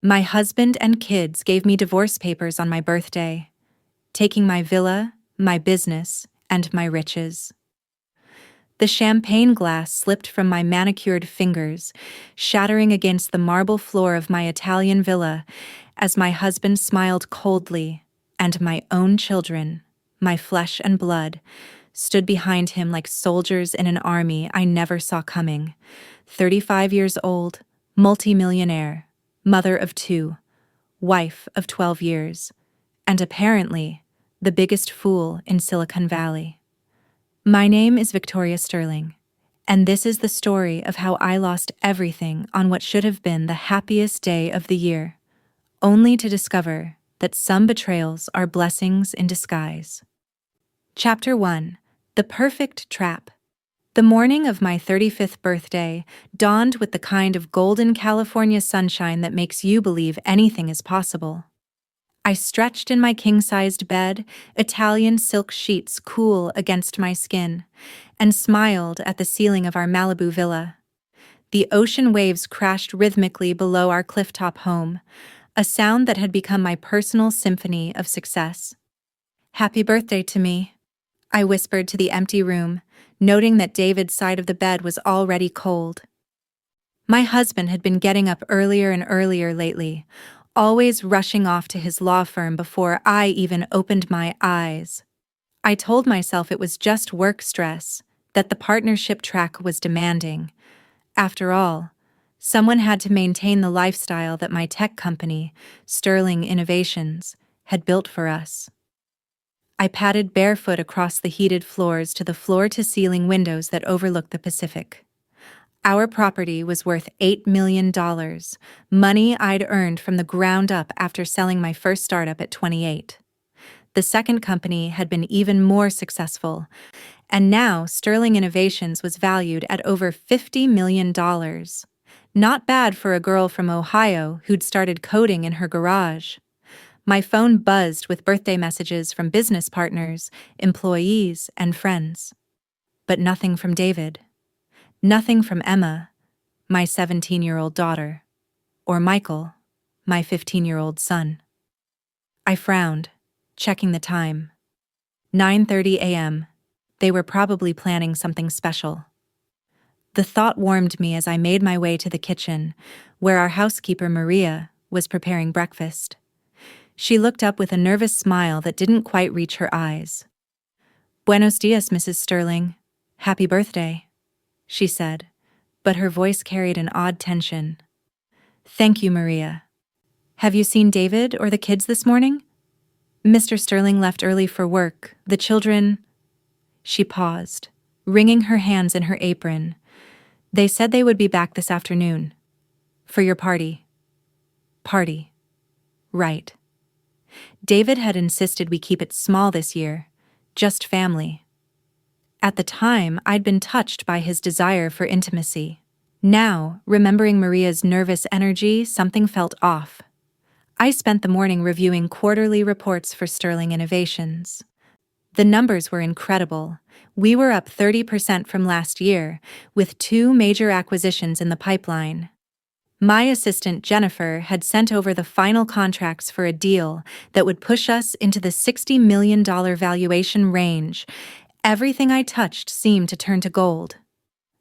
My husband and kids gave me divorce papers on my birthday, taking my villa, my business, and my riches. The champagne glass slipped from my manicured fingers, shattering against the marble floor of my Italian villa as my husband smiled coldly, and my own children, my flesh and blood, stood behind him like soldiers in an army I never saw coming. 35 years old, multimillionaire, mother of 2, wife of 12 years, and apparently the biggest fool in Silicon Valley. My name is Victoria Sterling, and this is the story of how I lost everything on what should have been the happiest day of the year, only to discover that some betrayals are blessings in disguise. Chapter 1: The Perfect Trap. The morning of my 35th birthday dawned with the kind of golden California sunshine that makes you believe anything is possible. I stretched in my king-sized bed, Italian silk sheets cool against my skin, and smiled at the ceiling of our Malibu villa. The ocean waves crashed rhythmically below our clifftop home, a sound that had become my personal symphony of success. "Happy birthday to me," I whispered to the empty room, noting that David's side of the bed was already cold. My husband had been getting up earlier and earlier lately, always rushing off to his law firm before I even opened my eyes. I told myself it was just work stress, that the partnership track was demanding. After all, someone had to maintain the lifestyle that my tech company, Sterling Innovations, had built for us. I padded barefoot across the heated floors to the floor-to-ceiling windows that overlooked the Pacific. Our property was worth $8 million, money I'd earned from the ground up after selling my first startup at 28. The second company had been even more successful, and now Sterling Innovations was valued at over $50 million. Not bad for a girl from Ohio who'd started coding in her garage. My phone buzzed with birthday messages from business partners, employees, and friends. But nothing from David. Nothing from Emma, my 17-year-old daughter, or Michael, my 15-year-old son. I frowned, checking the time. 9:30 a.m. They were probably planning something special. The thought warmed me as I made my way to the kitchen, where our housekeeper Maria was preparing breakfast. She looked up with a nervous smile that didn't quite reach her eyes. "Buenos dias, Mrs. Sterling. Happy birthday," she said, but her voice carried an odd tension. "Thank you, Maria. Have you seen David or the kids this morning?" "Mr. Sterling left early for work. The children—" She paused, wringing her hands in her apron. "They said they would be back this afternoon. For your party." Party. Right. David had insisted we keep it small this year, just family. At the time, I'd been touched by his desire for intimacy. Now, remembering Maria's nervous energy, something felt off. I spent the morning reviewing quarterly reports for Sterling Innovations. The numbers were incredible. We were up 30% from last year, with 2 major acquisitions in the pipeline. My assistant Jennifer had sent over the final contracts for a deal that would push us into the $60 million valuation range. Everything I touched seemed to turn to gold.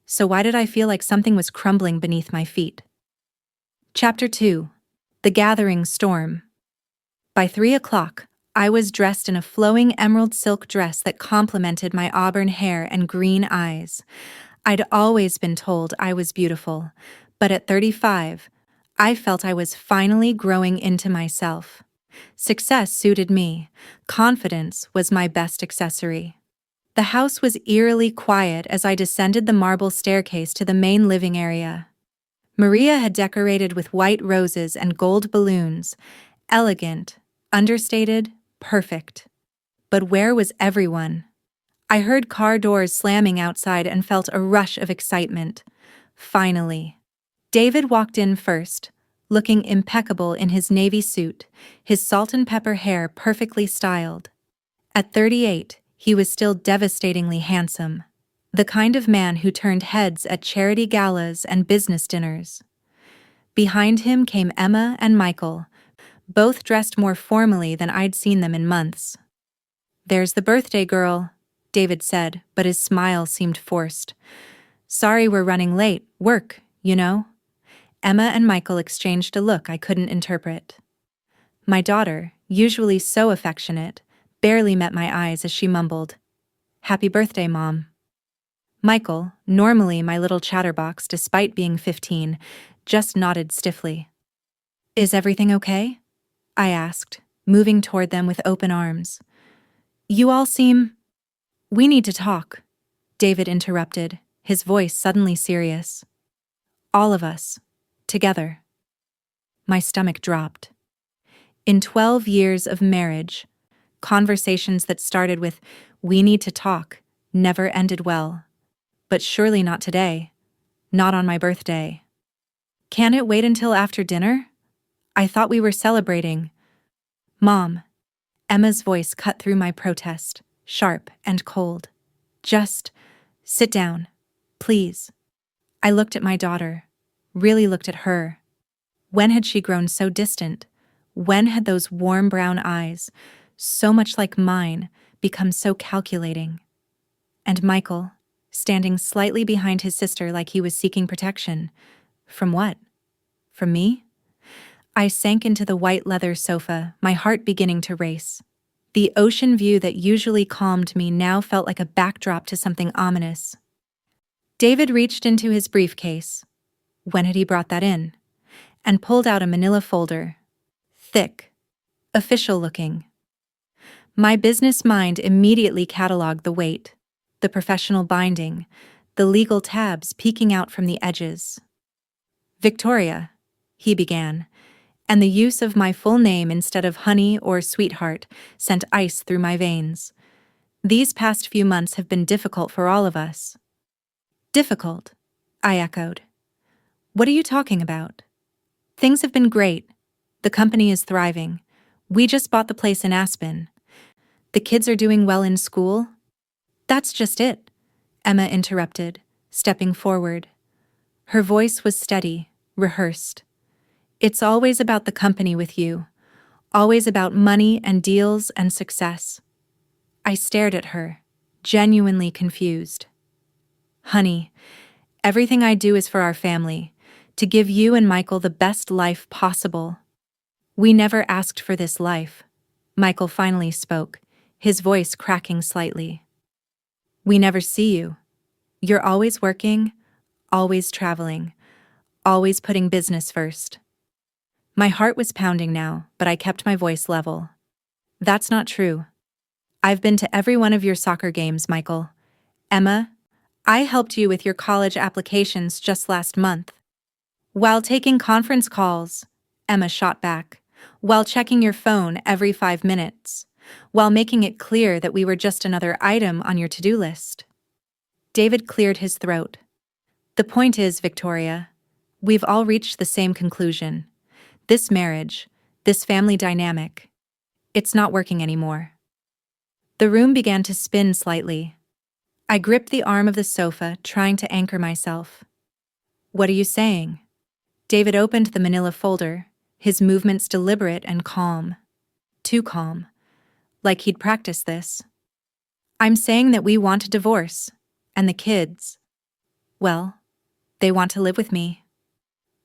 So why did I feel like something was crumbling beneath my feet? Chapter 2: The Gathering Storm. By 3 o'clock, I was dressed in a flowing emerald silk dress that complemented my auburn hair and green eyes. I'd always been told I was beautiful, but at 35, I felt I was finally growing into myself. Success suited me. Confidence was my best accessory. The house was eerily quiet as I descended the marble staircase to the main living area. Maria had decorated with white roses and gold balloons. Elegant, understated, perfect. But where was everyone? I heard car doors slamming outside and felt a rush of excitement. Finally. David walked in first, looking impeccable in his navy suit, his salt and pepper hair perfectly styled. At 38, he was still devastatingly handsome, the kind of man who turned heads at charity galas and business dinners. Behind him came Emma and Michael, both dressed more formally than I'd seen them in months. "There's the birthday girl," David said, but his smile seemed forced. "Sorry we're running late. Work, you know?" Emma and Michael exchanged a look I couldn't interpret. My daughter, usually so affectionate, barely met my eyes as she mumbled, "Happy birthday, Mom." Michael, normally my little chatterbox despite being 15, just nodded stiffly. "Is everything okay?" I asked, moving toward them with open arms. "You all seem—" "We need to talk," David interrupted, his voice suddenly serious. "All of us. Together." My stomach dropped. In 12 years of marriage, conversations that started with, "We need to talk," never ended well. But surely not today. Not on my birthday. "Can it wait until after dinner? I thought we were celebrating." "Mom," Emma's voice cut through my protest, sharp and cold. "Just sit down, please." I looked at my daughter, really looked at her. When had she grown so distant? When had those warm brown eyes, so much like mine, become so calculating? And Michael, standing slightly behind his sister like he was seeking protection. From what? From me? I sank into the white leather sofa, my heart beginning to race. The ocean view that usually calmed me now felt like a backdrop to something ominous. David reached into his briefcase. When had he brought that in? And pulled out a manila folder. Thick. Official-looking. My business mind immediately cataloged the weight, the professional binding, the legal tabs peeking out from the edges. "Victoria," he began, and the use of my full name instead of honey or sweetheart sent ice through my veins. "These past few months have been difficult for all of us." "Difficult?" I echoed. "What are you talking about?" "Things have been great. The company is thriving. We just bought the place in Aspen. The kids are doing well in school." "That's just it," Emma interrupted, stepping forward. Her voice was steady, rehearsed. "It's always about the company with you. Always about money and deals and success." I stared at her, genuinely confused. "Honey, everything I do is for our family, to give you and Michael the best life possible." "We never asked for this life," Michael finally spoke, his voice cracking slightly. "We never see you. You're always working, always traveling, always putting business first." My heart was pounding now, but I kept my voice level. "That's not true. I've been to every one of your soccer games, Michael. Emma, I helped you with your college applications just last month." "While taking conference calls," Emma shot back. "While checking your phone every 5 minutes. While making it clear that we were just another item on your to-do list." David cleared his throat. "The point is, Victoria, we've all reached the same conclusion. This marriage, this family dynamic, it's not working anymore." The room began to spin slightly. I gripped the arm of the sofa, trying to anchor myself. "What are you saying?" David opened the manila folder, his movements deliberate and calm. Too calm. Like he'd practiced this. "I'm saying that we want a divorce. And the kids, well, they want to live with me."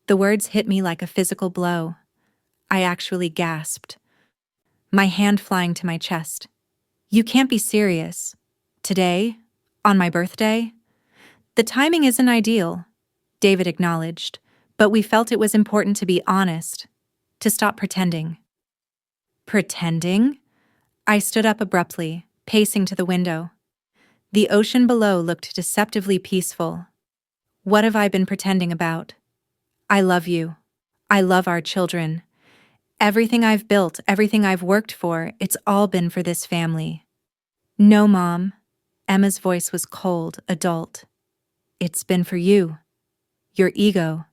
The words hit me like a physical blow. I actually gasped, my hand flying to my chest. "You can't be serious. Today? On my birthday?" "The timing isn't ideal," David acknowledged, "but we felt it was important to be honest, to stop pretending." "Pretending?" I stood up abruptly, pacing to the window. The ocean below looked deceptively peaceful. "What have I been pretending about? I love you. I love our children. Everything I've built, everything I've worked for, it's all been for this family." "No, Mom." Emma's voice was cold, adult. "It's been for you. Your ego.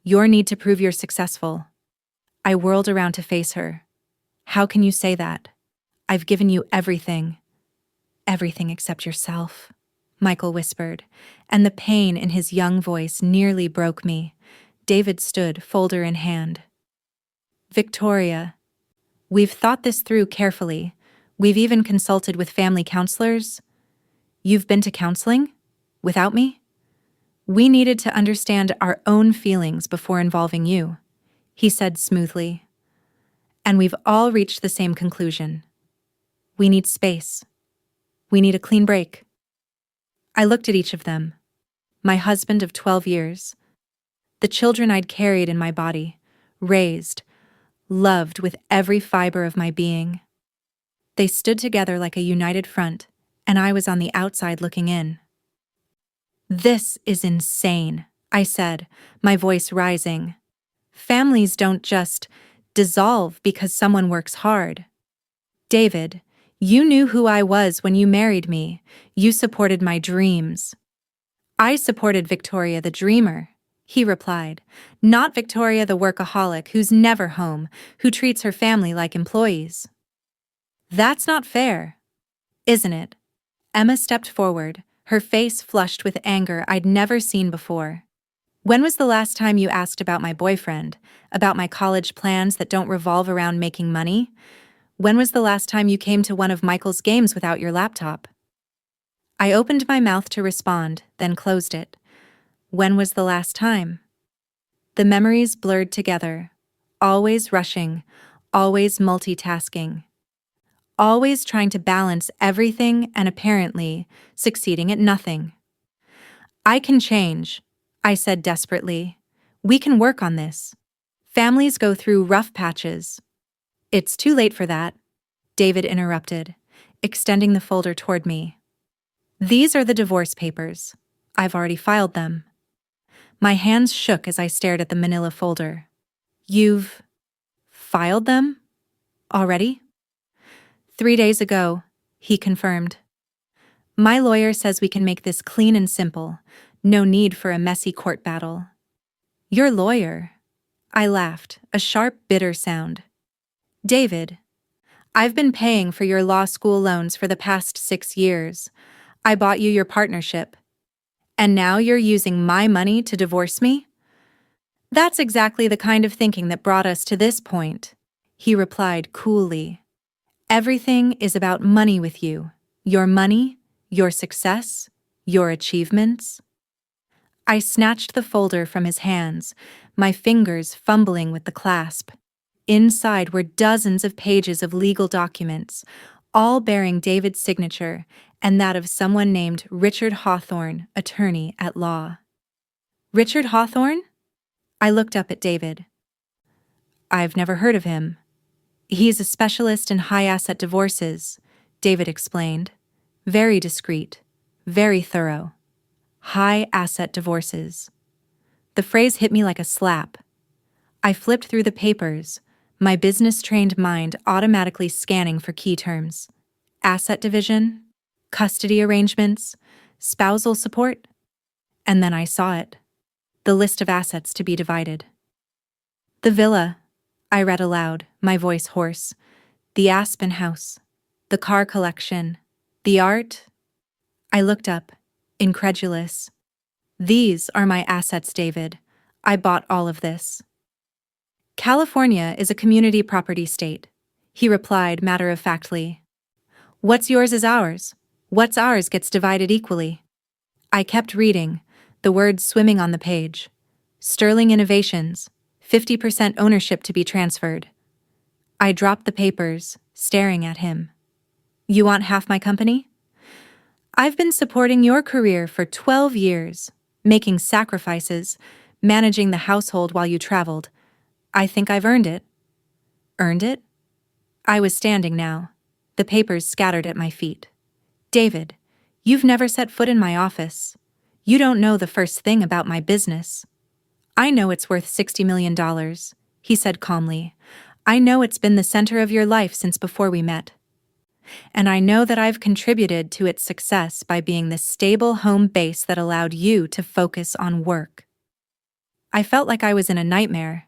Your need to prove you're successful." I whirled around to face her. "How can you say that? I've given you everything." "Everything except yourself," Michael whispered, and the pain in his young voice nearly broke me. David stood, folder in hand. Victoria, we've thought this through carefully. We've even consulted with family counselors. You've been to counseling? Without me? We needed to understand our own feelings before involving you, he said smoothly. And we've all reached the same conclusion. We need space. We need a clean break. I looked at each of them. My husband of 12 years. The children I'd carried in my body, raised, loved with every fiber of my being. They stood together like a united front, and I was on the outside looking in. This is insane, I said, my voice rising. Families don't just dissolve because someone works hard. David, you knew who I was when you married me. You supported my dreams. I supported Victoria the dreamer, he replied, not Victoria the workaholic who's never home, who treats her family like employees. That's not fair, isn't it? Emma stepped forward, her face flushed with anger I'd never seen before. When was the last time you asked about my boyfriend, about my college plans that don't revolve around making money? When was the last time you came to one of Michael's games without your laptop? I opened my mouth to respond, then closed it. When was the last time? The memories blurred together, always rushing, always multitasking, always trying to balance everything and apparently succeeding at nothing. I can change, I said desperately. We can work on this. Families go through rough patches. It's too late for that, David interrupted, extending the folder toward me. These are the divorce papers. I've already filed them. My hands shook as I stared at the manila folder. You've filed them? Already? 3 days ago, he confirmed. My lawyer says we can make this clean and simple. No need for a messy court battle. Your lawyer? I laughed, a sharp, bitter sound. David, I've been paying for your law school loans for the past 6 years. I bought you your partnership. And now you're using my money to divorce me? That's exactly the kind of thinking that brought us to this point, he replied coolly. Everything is about money with you. Your money, your success, your achievements. I snatched the folder from his hands, my fingers fumbling with the clasp. Inside were dozens of pages of legal documents, all bearing David's signature and that of someone named Richard Hawthorne, attorney at law. Richard Hawthorne? I looked up at David. I've never heard of him. He's a specialist in high-asset divorces, David explained. Very discreet, very thorough. High-asset divorces. The phrase hit me like a slap. I flipped through the papers, my business-trained mind automatically scanning for key terms. Asset division, custody arrangements, spousal support. And then I saw it. The list of assets to be divided. The villa, I read aloud, my voice hoarse. The Aspen house. The car collection. The art. I looked up, incredulous. These are my assets, David. I bought all of this. California is a community property state, he replied matter-of-factly. What's yours is ours. What's ours gets divided equally. I kept reading, the words swimming on the page. Sterling Innovations, 50% ownership to be transferred. I dropped the papers, staring at him. You want half my company? I've been supporting your career for 12 years, making sacrifices, managing the household while you traveled. I think I've earned it. Earned it? I was standing now, the papers scattered at my feet. David, you've never set foot in my office. You don't know the first thing about my business. I know it's worth $60 million, he said calmly. I know it's been the center of your life since before we met. And I know that I've contributed to its success by being the stable home base that allowed you to focus on work. I felt like I was in a nightmare.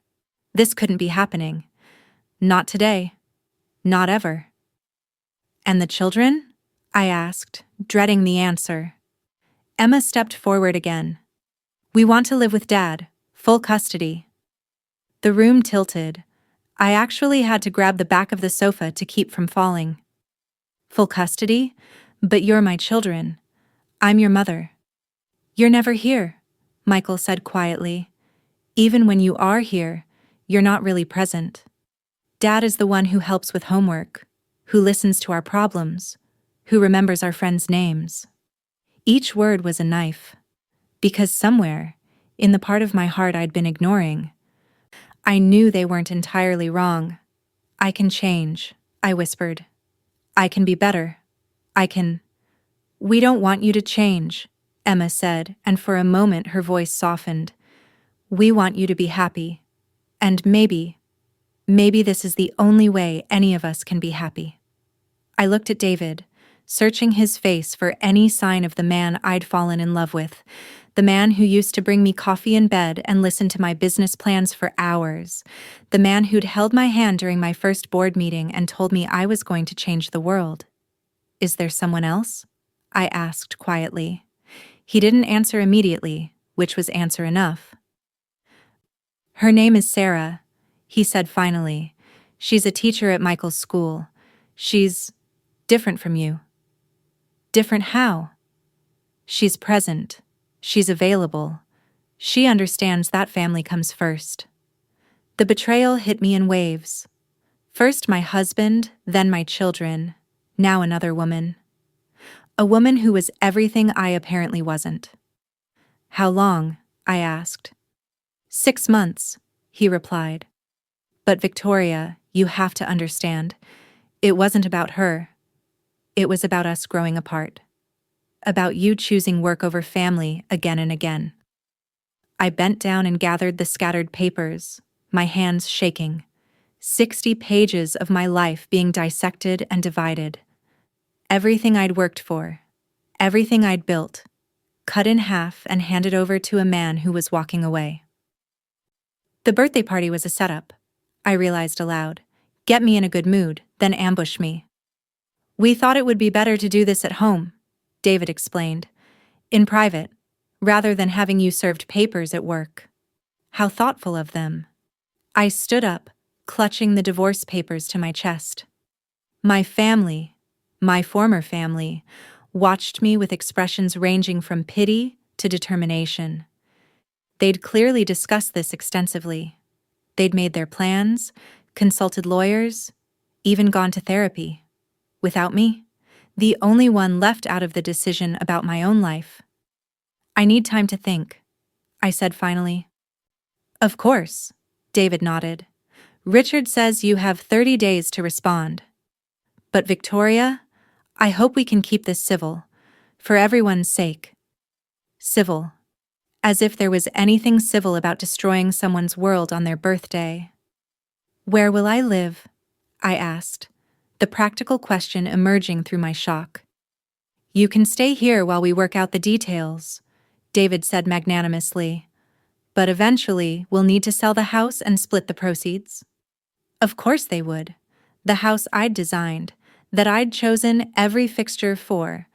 This couldn't be happening. Not today. Not ever. And the children? I asked, dreading the answer. Emma stepped forward again. We want to live with Dad, Full custody. The room tilted. I actually had to grab the back of the sofa to keep from falling. Full custody? But you're my children. I'm your mother. You're never here, Michael said quietly. Even when you are here, you're not really present. Dad is the one who helps with homework, who listens to our problems, who remembers our friends' names. Each word was a knife, because somewhere, in the part of my heart I'd been ignoring, I knew they weren't entirely wrong. I can change, I whispered. I can be better. I can. We don't want you to change, Emma said, and for a moment her voice softened. We want you to be happy. And maybe this is the only way any of us can be happy. I looked at David, searching his face for any sign of the man I'd fallen in love with, the man who used to bring me coffee in bed and listen to my business plans for hours, the man who'd held my hand during my first board meeting and told me I was going to change the world. Is there someone else? I asked quietly. He didn't answer immediately, which was answer enough. Her name is Sarah, he said finally. She's a teacher at Michael's school. She's different from you. Different how? She's present. She's available. She understands that family comes first. The betrayal hit me in waves. First my husband, then my children, now another woman. A woman who was everything I apparently wasn't. How long? I asked. 6 months, he replied. But Victoria, you have to understand, it wasn't about her. It was about us growing apart. About you choosing work over family again and again. I bent down and gathered the scattered papers, my hands shaking. 60 pages of my life being dissected and divided. Everything I'd worked for, everything I'd built, cut in half and handed over to a man who was walking away. The birthday party was a setup, I realized aloud. Get me in a good mood, then ambush me. We thought it would be better to do this at home, David explained. In private, rather than having you served papers at work. How thoughtful of them. I stood up, clutching the divorce papers to my chest. My family, my former family, watched me with expressions ranging from pity to determination. They'd clearly discussed this extensively. They'd made their plans, consulted lawyers, even gone to therapy. Without me, the only one left out of the decision about my own life. I need time to think, I said finally. Of course, David nodded. Richard says you have 30 days to respond. But Victoria, I hope we can keep this civil, for everyone's sake. Civil. As if there was anything civil about destroying someone's world on their birthday. Where will I live? I asked, the practical question emerging through my shock. You can stay here while we work out the details, David said magnanimously. But eventually, we'll need to sell the house and split the proceeds. Of course they would. The house I'd designed, that I'd chosen every fixture for,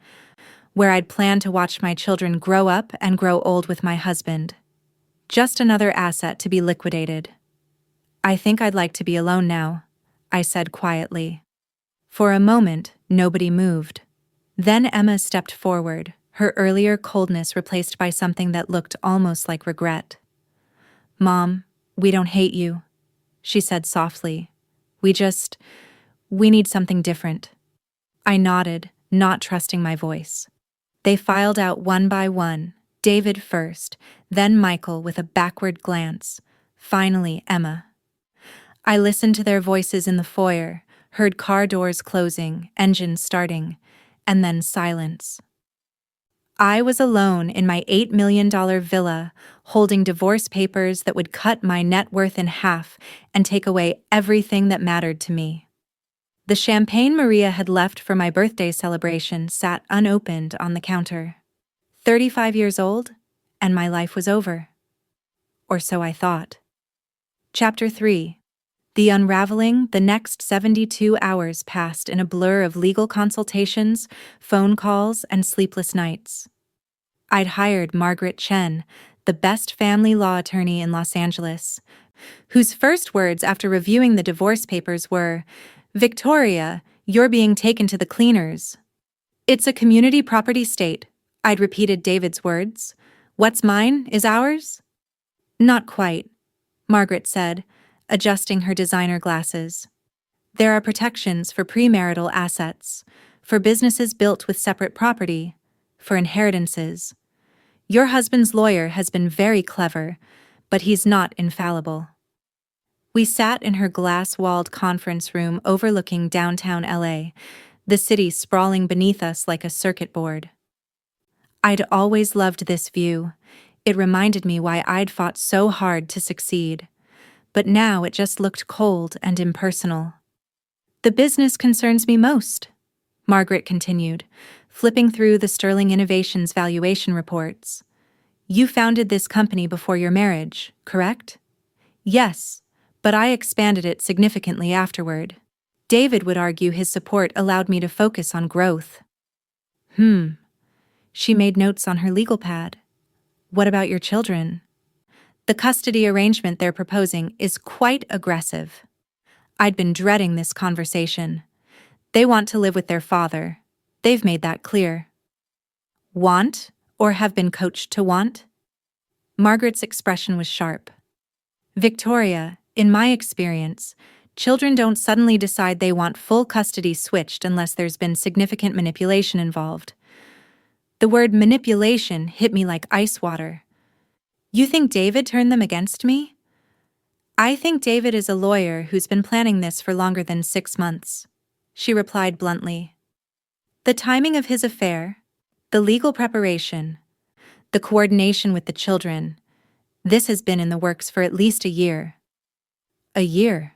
where I'd planned to watch my children grow up and grow old with my husband. Just another asset to be liquidated. I think I'd like to be alone now, I said quietly. For a moment, nobody moved. Then Emma stepped forward, her earlier coldness replaced by something that looked almost like regret. Mom, we don't hate you, she said softly. We need something different. I nodded, not trusting my voice. They filed out one by one, David first, then Michael with a backward glance, finally Emma. I listened to their voices in the foyer, heard car doors closing, engines starting, and then silence. I was alone in my $8 million villa, holding divorce papers that would cut my net worth in half and take away everything that mattered to me. The champagne Maria had left for my birthday celebration sat unopened on the counter. 35 years old, and my life was over. Or so I thought. Chapter 3. The unraveling. The next 72 hours passed in a blur of legal consultations, phone calls, and sleepless nights. I'd hired Margaret Chen, the best family law attorney in Los Angeles, whose first words after reviewing the divorce papers were, "Victoria, you're being taken to the cleaners." "It's a community property state," I'd repeated David's words. "What's mine is ours?" "Not quite," Margaret said, adjusting her designer glasses. "There are protections for premarital assets, for businesses built with separate property, for inheritances. Your husband's lawyer has been very clever, but he's not infallible." We sat in her glass-walled conference room overlooking downtown LA, the city sprawling beneath us like a circuit board. I'd always loved this view. It reminded me why I'd fought so hard to succeed. But now it just looked cold and impersonal. "The business concerns me most," Margaret continued, flipping through the Sterling Innovations valuation reports. "You founded this company before your marriage, correct?" "Yes, but I expanded it significantly afterward. David would argue his support allowed me to focus on growth." She made notes on her legal pad. "What about your children?" "The custody arrangement they're proposing is quite aggressive." I'd been dreading this conversation. "They want to live with their father. They've made that clear." "Want, or have been coached to want?" Margaret's expression was sharp. "Victoria, in my experience, children don't suddenly decide they want full custody switched unless there's been significant manipulation involved." The word manipulation hit me like ice water. "You think David turned them against me?" "I think David is a lawyer who's been planning this for longer than 6 months," she replied bluntly. "The timing of his affair, the legal preparation, the coordination with the children, this has been in the works for at least a year." A year.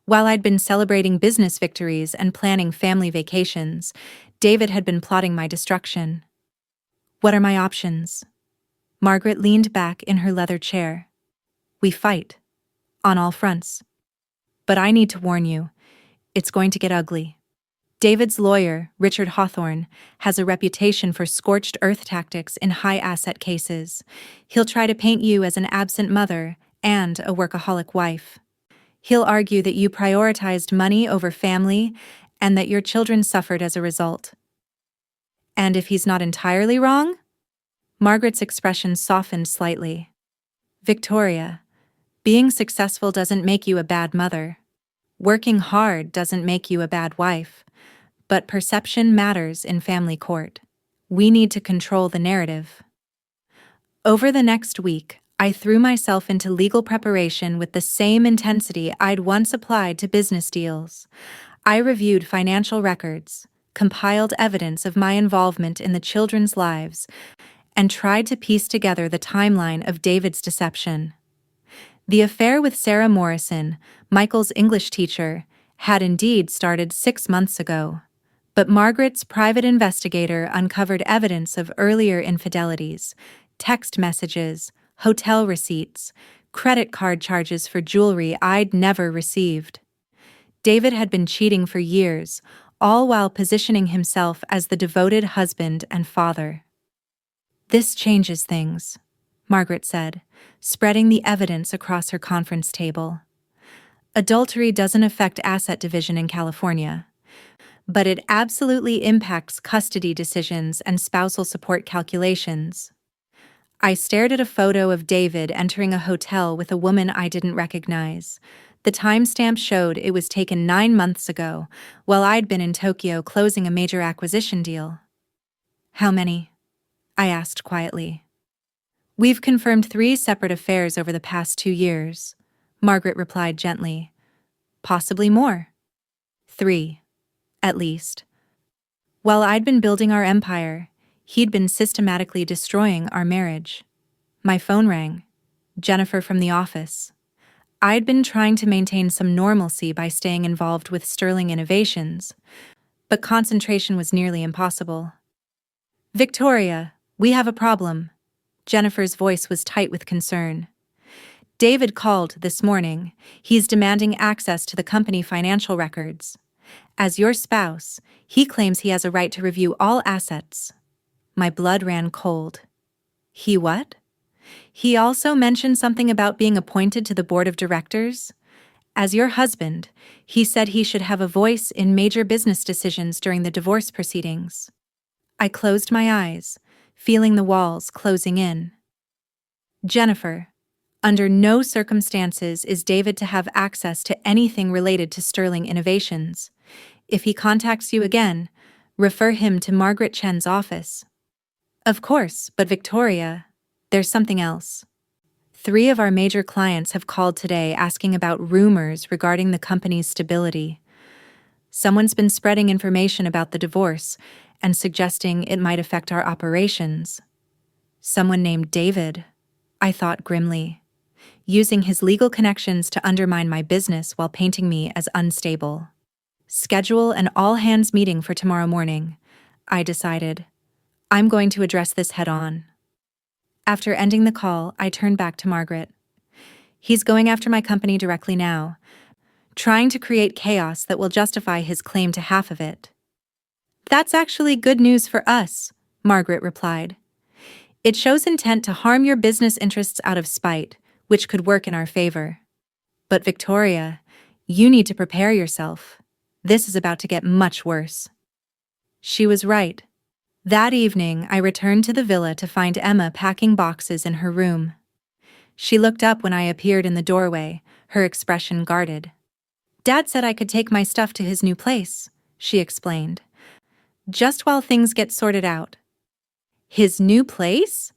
While I'd been celebrating business victories and planning family vacations, David had been plotting my destruction. "What are my options?" Margaret leaned back in her leather chair. "We fight. On all fronts. But I need to warn you, it's going to get ugly." David's lawyer, Richard Hawthorne, has a reputation for scorched earth tactics in high-asset cases. He'll try to paint you as an absent mother and a workaholic wife. He'll argue that you prioritized money over family and that your children suffered as a result. And if he's not entirely wrong? Margaret's expression softened slightly. "Victoria, being successful doesn't make you a bad mother. Working hard doesn't make you a bad wife. But perception matters in family court. We need to control the narrative." Over the next week, I threw myself into legal preparation with the same intensity I'd once applied to business deals. I reviewed financial records, compiled evidence of my involvement in the children's lives, and tried to piece together the timeline of David's deception. The affair with Sarah Morrison, Michael's English teacher, had indeed started 6 months ago. But Margaret's private investigator uncovered evidence of earlier infidelities, text messages, hotel receipts, credit card charges for jewelry I'd never received. David had been cheating for years, all while positioning himself as the devoted husband and father. "This changes things," Margaret said, spreading the evidence across her conference table. "Adultery doesn't affect asset division in California, but it absolutely impacts custody decisions and spousal support calculations." I stared at a photo of David entering a hotel with a woman I didn't recognize. The timestamp showed it was taken 9 months ago, while I'd been in Tokyo closing a major acquisition deal. "How many?" I asked quietly. "We've confirmed 3 separate affairs over the past 2 years," Margaret replied gently. "Possibly more." 3. At least. While I'd been building our empire, he'd been systematically destroying our marriage. My phone rang. Jennifer from the office. I'd been trying to maintain some normalcy by staying involved with Sterling Innovations, but concentration was nearly impossible. "Victoria, we have a problem." Jennifer's voice was tight with concern. "David called this morning. He's demanding access to the company financial records. As your spouse, he claims he has a right to review all assets." My blood ran cold. "He what?" He also mentioned something about being appointed to the board of directors. As your husband, he said he should have a voice in major business decisions during the divorce proceedings. I closed my eyes, feeling the walls closing in. Jennifer, under no circumstances is David to have access to anything related to Sterling Innovations. If he contacts you again, refer him to Margaret Chen's office. Of course, but Victoria, there's something else. 3 of our major clients have called today asking about rumors regarding the company's stability. Someone's been spreading information about the divorce and suggesting it might affect our operations. Someone named David, I thought grimly, using his legal connections to undermine my business while painting me as unstable. Schedule an all-hands meeting for tomorrow morning, I decided. I'm going to address this head-on. After ending the call, I turned back to Margaret. He's going after my company directly now, trying to create chaos that will justify his claim to half of it. That's actually good news for us, Margaret replied. It shows intent to harm your business interests out of spite, which could work in our favor. But Victoria, you need to prepare yourself. This is about to get much worse. She was right. That evening, I returned to the villa to find Emma packing boxes in her room. She looked up when I appeared in the doorway, her expression guarded. Dad said I could take my stuff to his new place, she explained. Just while things get sorted out. His new place?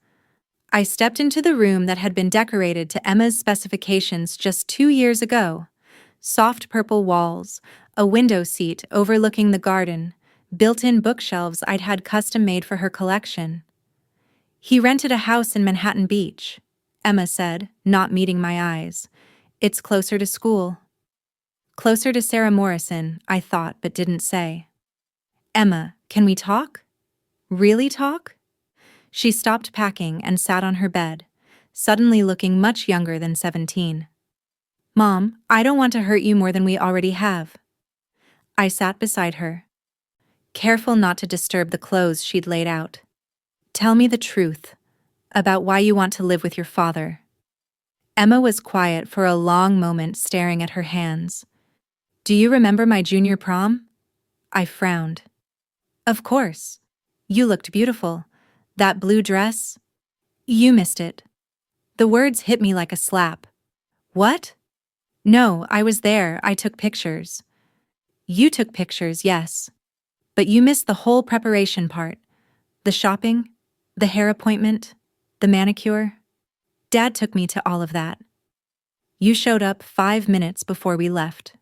I stepped into the room that had been decorated to Emma's specifications just 2 years ago. Soft purple walls, a window seat overlooking the garden, built-in bookshelves I'd had custom-made for her collection. He rented a house in Manhattan Beach, Emma said, not meeting my eyes. It's closer to school. Closer to Sarah Morrison, I thought but didn't say. Emma, can we talk? Really talk? She stopped packing and sat on her bed, suddenly looking much younger than 17. Mom, I don't want to hurt you more than we already have. I sat beside her, careful not to disturb the clothes she'd laid out. Tell me the truth about why you want to live with your father. Emma was quiet for a long moment, staring at her hands. Do you remember my junior prom? I frowned. Of course. You looked beautiful. That blue dress? You missed it. The words hit me like a slap. What? No, I was there. I took pictures. You took pictures, yes. But you missed the whole preparation part. The shopping, the hair appointment, the manicure. Dad took me to all of that. You showed up 5 minutes before we left.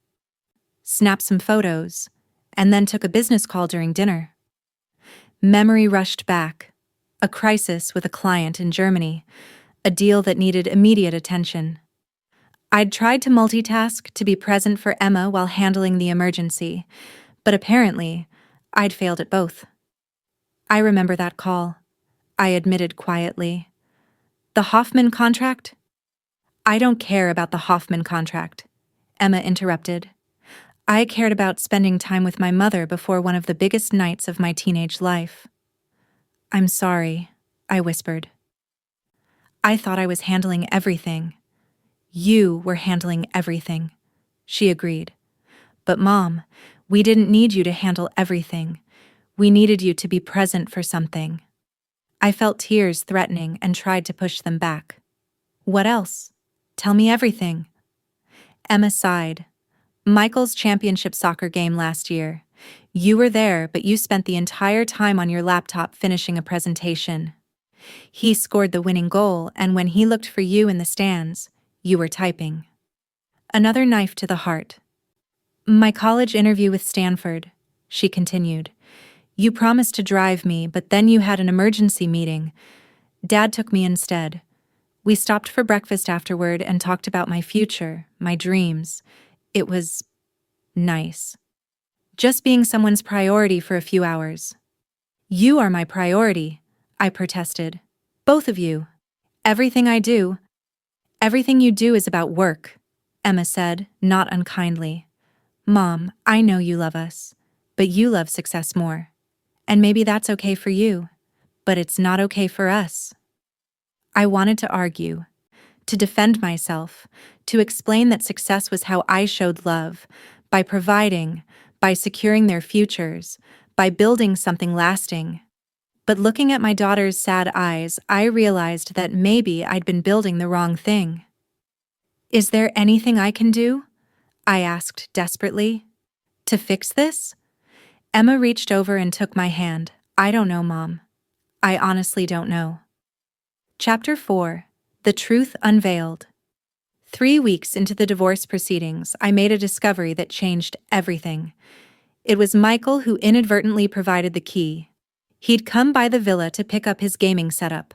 Snapped some photos, and then took a business call during dinner. Memory rushed back. A crisis with a client in Germany, a deal that needed immediate attention. I'd tried to multitask to be present for Emma while handling the emergency, but apparently, I'd failed at both. I remember that call, I admitted quietly. The Hoffman contract? I don't care about the Hoffman contract, Emma interrupted. I cared about spending time with my mother before one of the biggest nights of my teenage life. I'm sorry, I whispered. I thought I was handling everything. You were handling everything, she agreed. But Mom, we didn't need you to handle everything. We needed you to be present for something. I felt tears threatening and tried to push them back. What else? Tell me everything. Emma sighed. Michael's championship soccer game last year. You were there, but you spent the entire time on your laptop finishing a presentation. He scored the winning goal, and when he looked for you in the stands, you were typing. Another knife to the heart. My college interview with Stanford, she continued. You promised to drive me, but then you had an emergency meeting. Dad took me instead. We stopped for breakfast afterward and talked about my future, my dreams. It was nice. Just being someone's priority for a few hours. You are my priority, I protested. Both of you. Everything I do. Everything you do is about work, Emma said, not unkindly. Mom, I know you love us, but you love success more. And maybe that's okay for you, but it's not okay for us. I wanted to argue, to defend myself, to explain that success was how I showed love, by providing, by securing their futures, by building something lasting. But looking at my daughter's sad eyes, I realized that maybe I'd been building the wrong thing. Is there anything I can do? I asked desperately. To fix this? Emma reached over and took my hand. I don't know, Mom. I honestly don't know. Chapter 4. The Truth Unveiled. 3 weeks into the divorce proceedings, I made a discovery that changed everything. It was Michael who inadvertently provided the key. He'd come by the villa to pick up his gaming setup,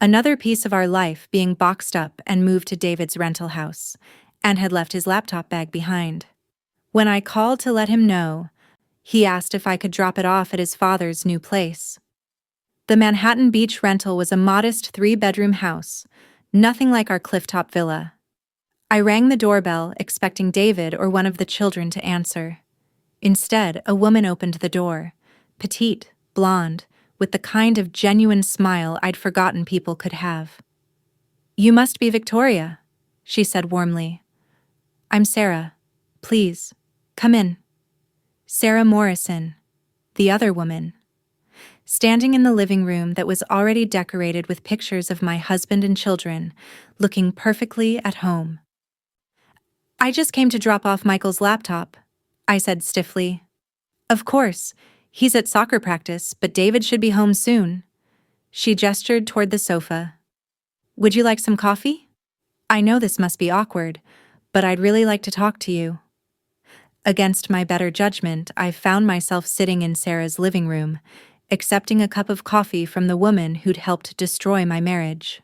another piece of our life being boxed up and moved to David's rental house, and had left his laptop bag behind. When I called to let him know, he asked if I could drop it off at his father's new place. The Manhattan Beach rental was a modest 3-bedroom house, nothing like our clifftop villa. I rang the doorbell, expecting David or one of the children to answer. Instead, a woman opened the door, petite, blonde, with the kind of genuine smile I'd forgotten people could have. "You must be Victoria," she said warmly. "I'm Sarah. Please, come in." Sarah Morrison, the other woman. Standing in the living room that was already decorated with pictures of my husband and children, looking perfectly at home. "I just came to drop off Michael's laptop," I said stiffly. "Of course, he's at soccer practice, but David should be home soon." She gestured toward the sofa. "Would you like some coffee? I know this must be awkward, but I'd really like to talk to you." Against my better judgment, I found myself sitting in Sarah's living room, accepting a cup of coffee from the woman who'd helped destroy my marriage.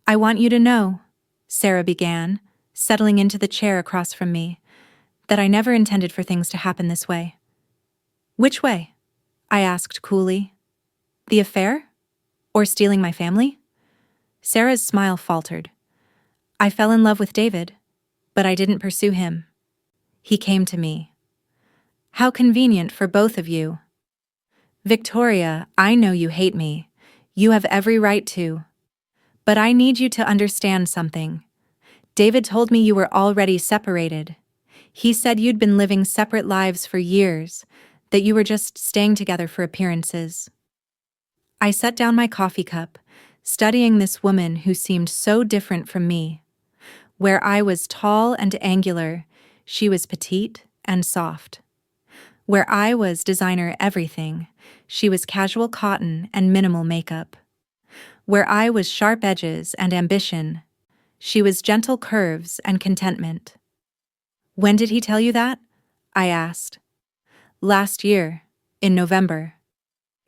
"I want you to know," Sarah began, settling into the chair across from me, "that I never intended for things to happen this way." "Which way?" I asked coolly. "The affair? Or stealing my family?" Sarah's smile faltered. "I fell in love with David, but I didn't pursue him. He came to me. How convenient for both of you. Victoria, I know you hate me. You have every right to. But I need you to understand something. David told me you were already separated. He said you'd been living separate lives for years, that you were just staying together for appearances." I set down my coffee cup, studying this woman who seemed so different from me. Where I was tall and angular, she was petite and soft. Where I was designer everything, she was casual cotton and minimal makeup. Where I was sharp edges and ambition, she was gentle curves and contentment. "When did he tell you that?" I asked. "Last year, in November.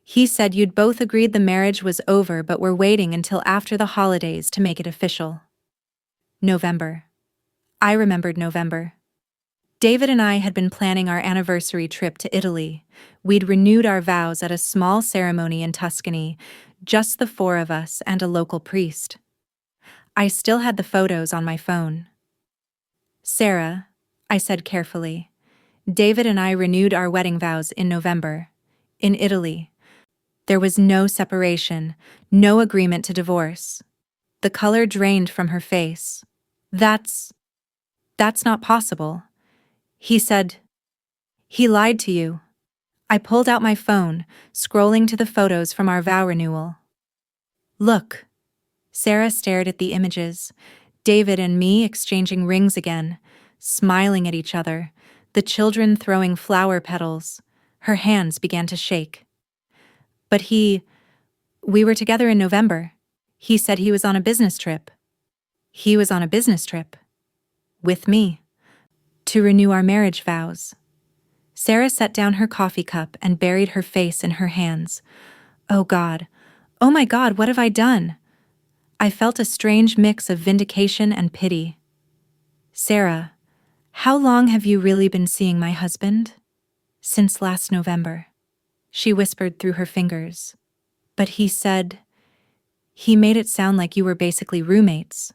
He said you'd both agreed the marriage was over but were waiting until after the holidays to make it official." November. I remembered November. David and I had been planning our anniversary trip to Italy. We'd renewed our vows at a small ceremony in Tuscany, just the 4 of us and a local priest. I still had the photos on my phone. "Sarah," I said carefully, "David and I renewed our wedding vows in November, in Italy. There was no separation, no agreement to divorce." The color drained from her face. That's not possible." He said, "He lied to you." I pulled out my phone, scrolling to the photos from our vow renewal. "Look." Sarah stared at the images, David and me exchanging rings again, smiling at each other, the children throwing flower petals. Her hands began to shake. "But we were together in November. He said he was on a business trip." "He was on a business trip. With me. To renew our marriage vows." Sarah set down her coffee cup and buried her face in her hands. "Oh God. Oh my God, what have I done?" I felt a strange mix of vindication and pity. "Sarah, how long have you really been seeing my husband?" "Since last November," she whispered through her fingers. "But he made it sound like you were basically roommates,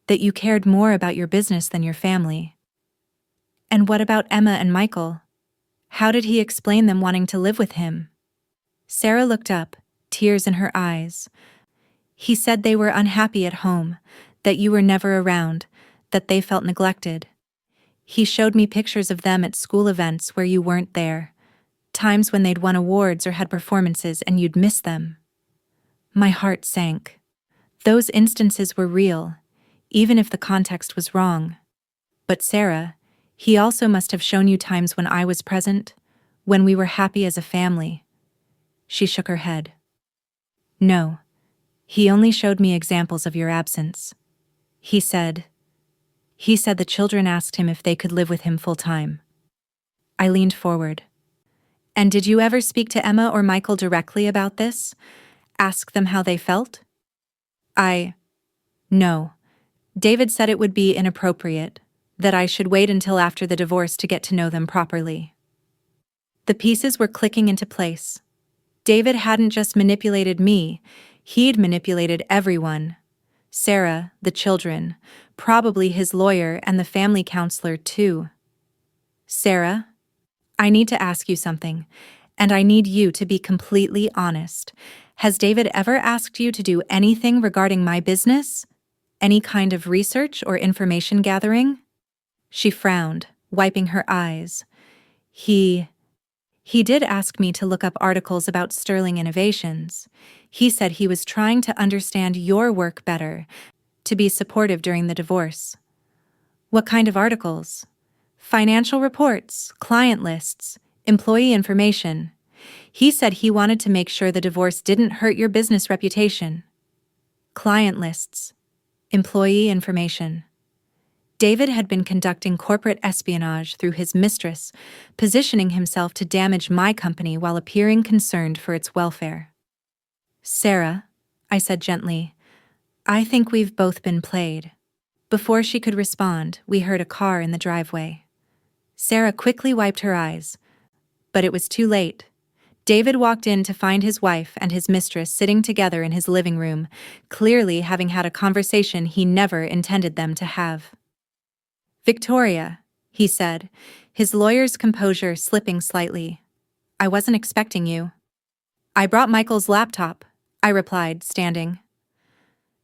that you cared more about your business than your family." "And what about Emma and Michael? How did he explain them wanting to live with him?" Sarah looked up, tears in her eyes. He said they were unhappy at home, that you were never around, that they felt neglected. He showed me pictures of them at school events where you weren't there, times when they'd won awards or had performances and you'd miss them. My heart sank. Those instances were real, even if the context was wrong. But Sarah, he also must have shown you times when I was present, when we were happy as a family. She shook her head. No, he only showed me examples of your absence. He said the children asked him if they could live with him full-time. I leaned forward. And did you ever speak to Emma or Michael directly about this? Ask them how they felt? No. David said it would be inappropriate, that I should wait until after the divorce to get to know them properly. The pieces were clicking into place. David hadn't just manipulated me, he'd manipulated everyone. Sarah, the children, probably his lawyer and the family counselor too. Sarah, I need to ask you something, and I need you to be completely honest. Has David ever asked you to do anything regarding my business? Any kind of research or information gathering? She frowned, wiping her eyes. He did ask me to look up articles about Sterling Innovations. He said he was trying to understand your work better, to be supportive during the divorce. What kind of articles? Financial reports, client lists, employee information. He said he wanted to make sure the divorce didn't hurt your business reputation. Client lists, employee information. David had been conducting corporate espionage through his mistress, positioning himself to damage my company while appearing concerned for its welfare. Sarah, I said gently, I think we've both been played. Before she could respond, we heard a car in the driveway. Sarah quickly wiped her eyes, but it was too late. David walked in to find his wife and his mistress sitting together in his living room, clearly having had a conversation he never intended them to have. Victoria, he said, his lawyer's composure slipping slightly. I wasn't expecting you. I brought Michael's laptop, I replied, standing.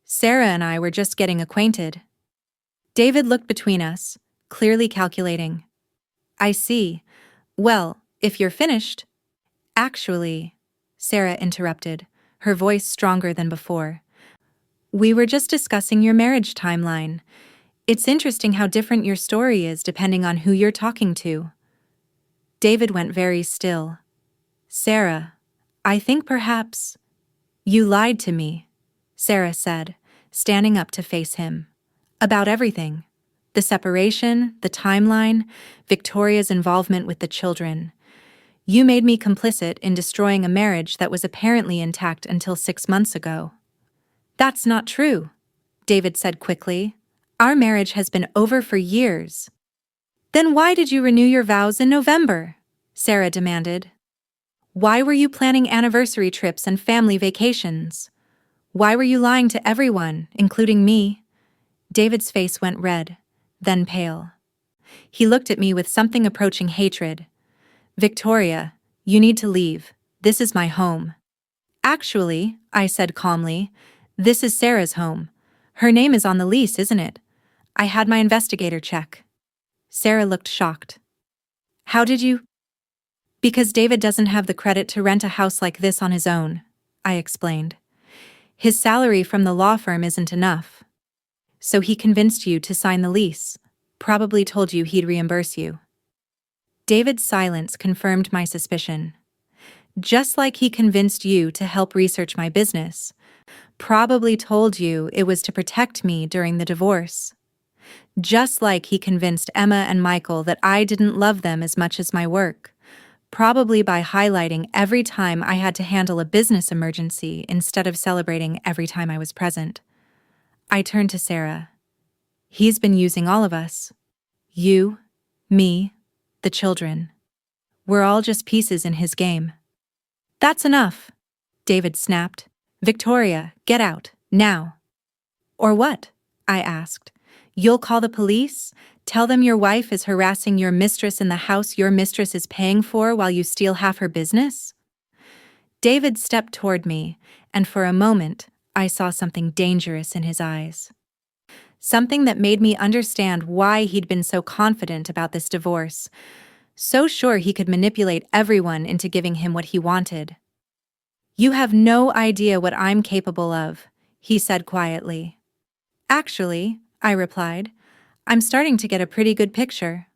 Sarah and I were just getting acquainted. David looked between us, clearly calculating. I see. Well, if you're finished. Actually, Sarah interrupted, her voice stronger than before. We were just discussing your marriage timeline. It's interesting how different your story is depending on who you're talking to. David went very still. Sarah, I think perhaps... You lied to me, Sarah said, standing up to face him. About everything. The separation, the timeline, Victoria's involvement with the children. You made me complicit in destroying a marriage that was apparently intact until 6 months ago. That's not true, David said quickly. Our marriage has been over for years. Then why did you renew your vows in November? Sarah demanded. Why were you planning anniversary trips and family vacations? Why were you lying to everyone, including me? David's face went red, then pale. He looked at me with something approaching hatred. Victoria, you need to leave. This is my home. Actually, I said calmly, this is Sarah's home. Her name is on the lease, isn't it? I had my investigator check. Sarah looked shocked. How did you? Because David doesn't have the credit to rent a house like this on his own, I explained. His salary from the law firm isn't enough. So he convinced you to sign the lease, probably told you he'd reimburse you. David's silence confirmed my suspicion. Just like he convinced you to help research my business, probably told you it was to protect me during the divorce. Just like he convinced Emma and Michael that I didn't love them as much as my work, probably by highlighting every time I had to handle a business emergency instead of celebrating every time I was present. I turned to Sarah. He's been using all of us. You, me, the children. We're all just pieces in his game. That's enough, David snapped. Victoria, get out, now. Or what? I asked. You'll call the police? Tell them your wife is harassing your mistress in the house your mistress is paying for while you steal half her business? David stepped toward me, and for a moment, I saw something dangerous in his eyes. Something that made me understand why he'd been so confident about this divorce, so sure he could manipulate everyone into giving him what he wanted. "You have no idea what I'm capable of," he said quietly. "Actually," I replied, "I'm starting to get a pretty good picture."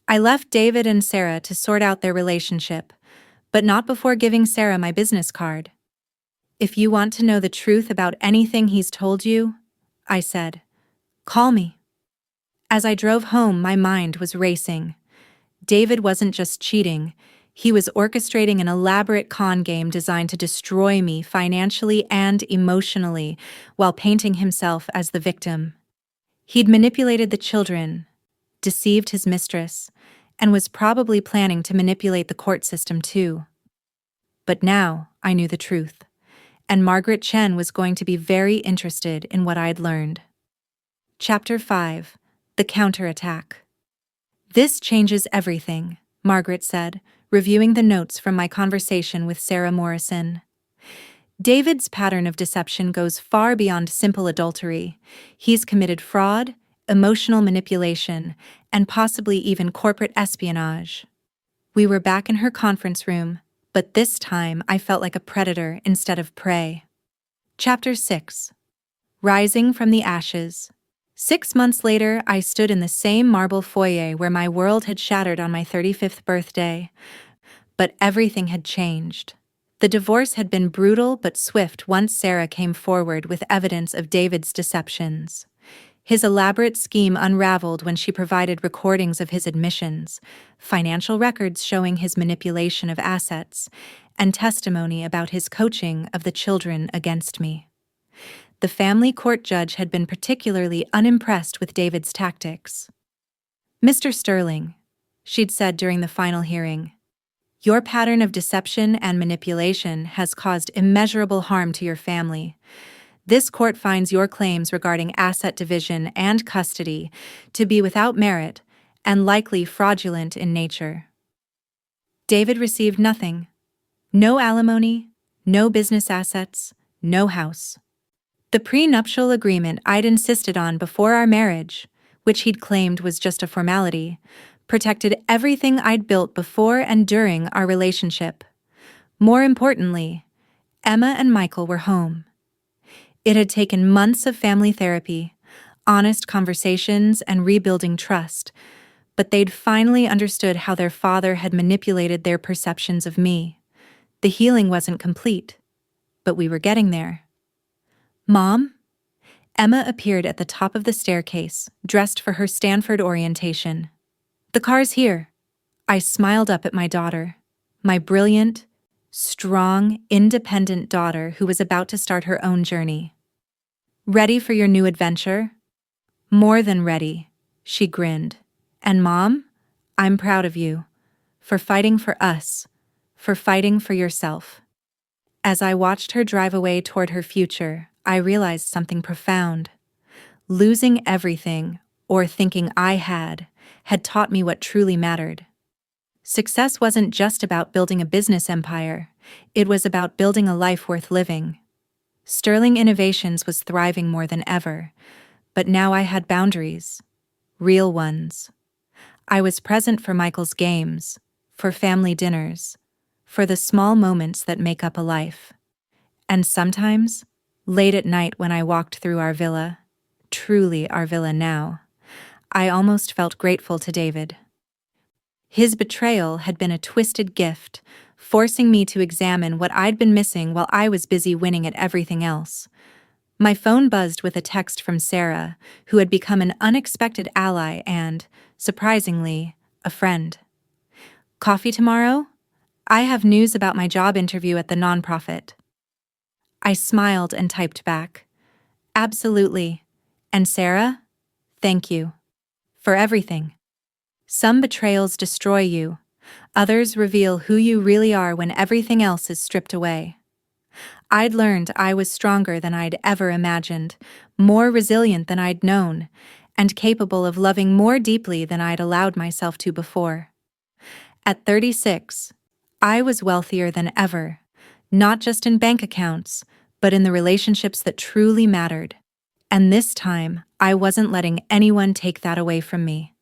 I left David and Sarah to sort out their relationship, but not before giving Sarah my business card. "If you want to know the truth about anything he's told you," I said, "call me." As I drove home, my mind was racing. David wasn't just cheating, he was orchestrating an elaborate con game designed to destroy me financially and emotionally while painting himself as the victim. He'd manipulated the children, deceived his mistress, and was probably planning to manipulate the court system too. But now I knew the truth, and Margaret Chen was going to be very interested in what I'd learned. Chapter 5: The Counterattack. "This changes everything," Margaret said, reviewing the notes from my conversation with Sarah Morrison. "David's pattern of deception goes far beyond simple adultery. He's committed fraud, emotional manipulation, and possibly even corporate espionage." We were back in her conference room, but this time I felt like a predator instead of prey. Chapter 6: Rising from the Ashes. 6 months later, I stood in the same marble foyer where my world had shattered on my 35th birthday. But everything had changed. The divorce had been brutal but swift once Sarah came forward with evidence of David's deceptions. His elaborate scheme unraveled when she provided recordings of his admissions, financial records showing his manipulation of assets, and testimony about his coaching of the children against me. The family court judge had been particularly unimpressed with David's tactics. "Mr. Sterling," she'd said during the final hearing, "your pattern of deception and manipulation has caused immeasurable harm to your family. This court finds your claims regarding asset division and custody to be without merit and likely fraudulent in nature." David received nothing. No alimony, no business assets, no house. The prenuptial agreement I'd insisted on before our marriage, which he'd claimed was just a formality, protected everything I'd built before and during our relationship. More importantly, Emma and Michael were home. It had taken months of family therapy, honest conversations, and rebuilding trust, but they'd finally understood how their father had manipulated their perceptions of me. The healing wasn't complete, but we were getting there. "Mom?" Emma appeared at the top of the staircase, dressed for her Stanford orientation. "The car's here." I smiled up at my daughter, my brilliant, strong, independent daughter who was about to start her own journey. "Ready for your new adventure?" "More than ready," she grinned. "And Mom, I'm proud of you. For fighting for us. For fighting for yourself." As I watched her drive away toward her future, I realized something profound. Losing everything, or thinking I had taught me what truly mattered. Success wasn't just about building a business empire, it was about building a life worth living. Sterling Innovations was thriving more than ever, but now I had boundaries. Real ones. I was present for Michael's games, for family dinners, for the small moments that make up a life. And sometimes, late at night when I walked through our villa, truly our villa now, I almost felt grateful to David. His betrayal had been a twisted gift, forcing me to examine what I'd been missing while I was busy winning at everything else. My phone buzzed with a text from Sarah, who had become an unexpected ally and, surprisingly, a friend. "Coffee tomorrow? I have news about my job interview at the nonprofit." I smiled and typed back, "Absolutely. And Sarah, thank you. For everything." Some betrayals destroy you. Others reveal who you really are when everything else is stripped away. I'd learned I was stronger than I'd ever imagined, more resilient than I'd known, and capable of loving more deeply than I'd allowed myself to before. At 36, I was wealthier than ever, not just in bank accounts, but in the relationships that truly mattered. And this time, I wasn't letting anyone take that away from me.